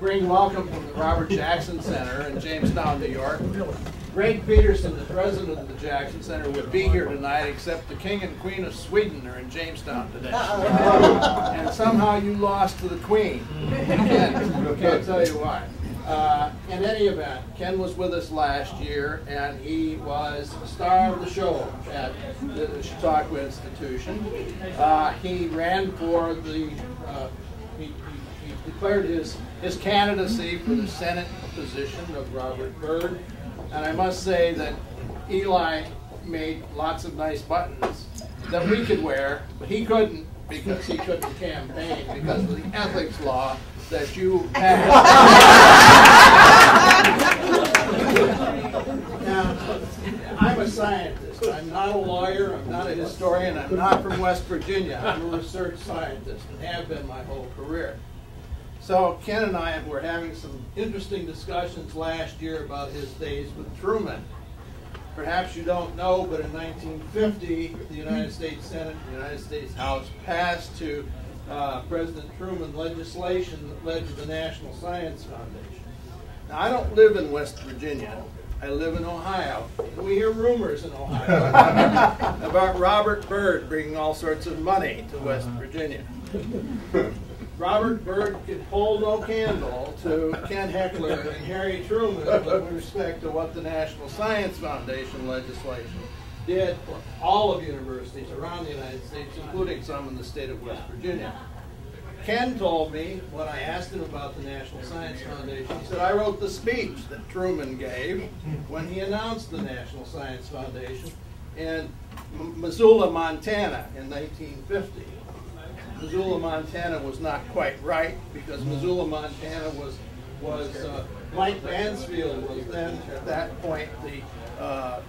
bring welcome from the Robert Jackson Center in Jamestown, New York. Greg Peterson, the president of the Jackson Center, would be here tonight, except the King and Queen of Sweden are in Jamestown today. And somehow you lost to the Queen. Can't tell you why. In any event, Ken was with us last year, and he was the star of the show at the Chautauqua Institution. He ran for the, he declared his candidacy for the Senate position of Robert Byrd. And I must say that Eli made lots of nice buttons that we could wear, but he couldn't, because he couldn't campaign because of the ethics law that you have. Now, I'm a scientist. I'm not a lawyer. I'm not a historian. I'm not from West Virginia. I'm a research scientist and have been my whole career. So Ken and I were having some interesting discussions last year about his days with Truman. Perhaps you don't know, but in 1950, the United States Senate and the United States House passed to President Truman legislation that led to the National Science Foundation. Now, I don't live in West Virginia. I live in Ohio. And we hear rumors in Ohio about Robert Byrd bringing all sorts of money to West Virginia. Robert Byrd could hold no candle to Ken Hechler and Harry Truman with respect to what the National Science Foundation legislation did for all of universities around the United States, including some in the state of West Virginia. Ken told me, when I asked him about the National Science Foundation, he said, I wrote the speech that Truman gave when he announced the National Science Foundation in Missoula, Montana in 1950. Missoula, Montana was not quite right, because Missoula, Montana was Mike Mansfield was then, at that point, the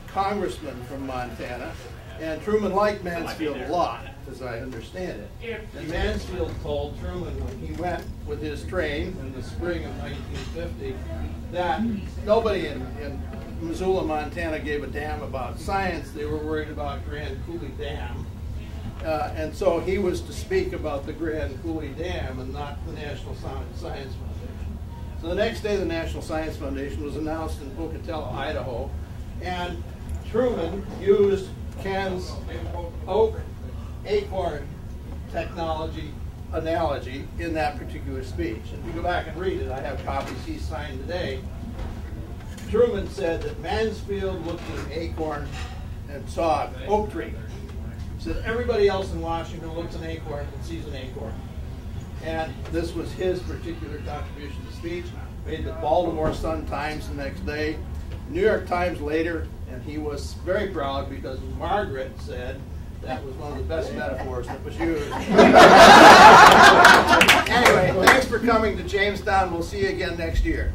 congressman from Montana, and Truman liked Mansfield a lot, as I understand it. And Mansfield told Truman when he went with his train in the spring of 1950 that nobody in Missoula, Montana gave a damn about science. They were worried about Grand Coulee Dam. And so he was to speak about the Grand Coulee Dam and not the National Science Foundation. So the next day the National Science Foundation was announced in Pocatello, Idaho, and Truman used Ken's oak acorn technology analogy in that particular speech. And if you go back and read it, I have copies he signed today. Truman said that Mansfield looked at an acorn and saw an oak tree. Said everybody else in Washington looks at an acorn and sees an acorn. And this was his particular contribution to the speech. Made the Baltimore Sun-Times the next day, New York Times later, and he was very proud because Margaret said that was one of the best metaphors that was used. Anyway, thanks for coming to Jamestown. We'll see you again next year.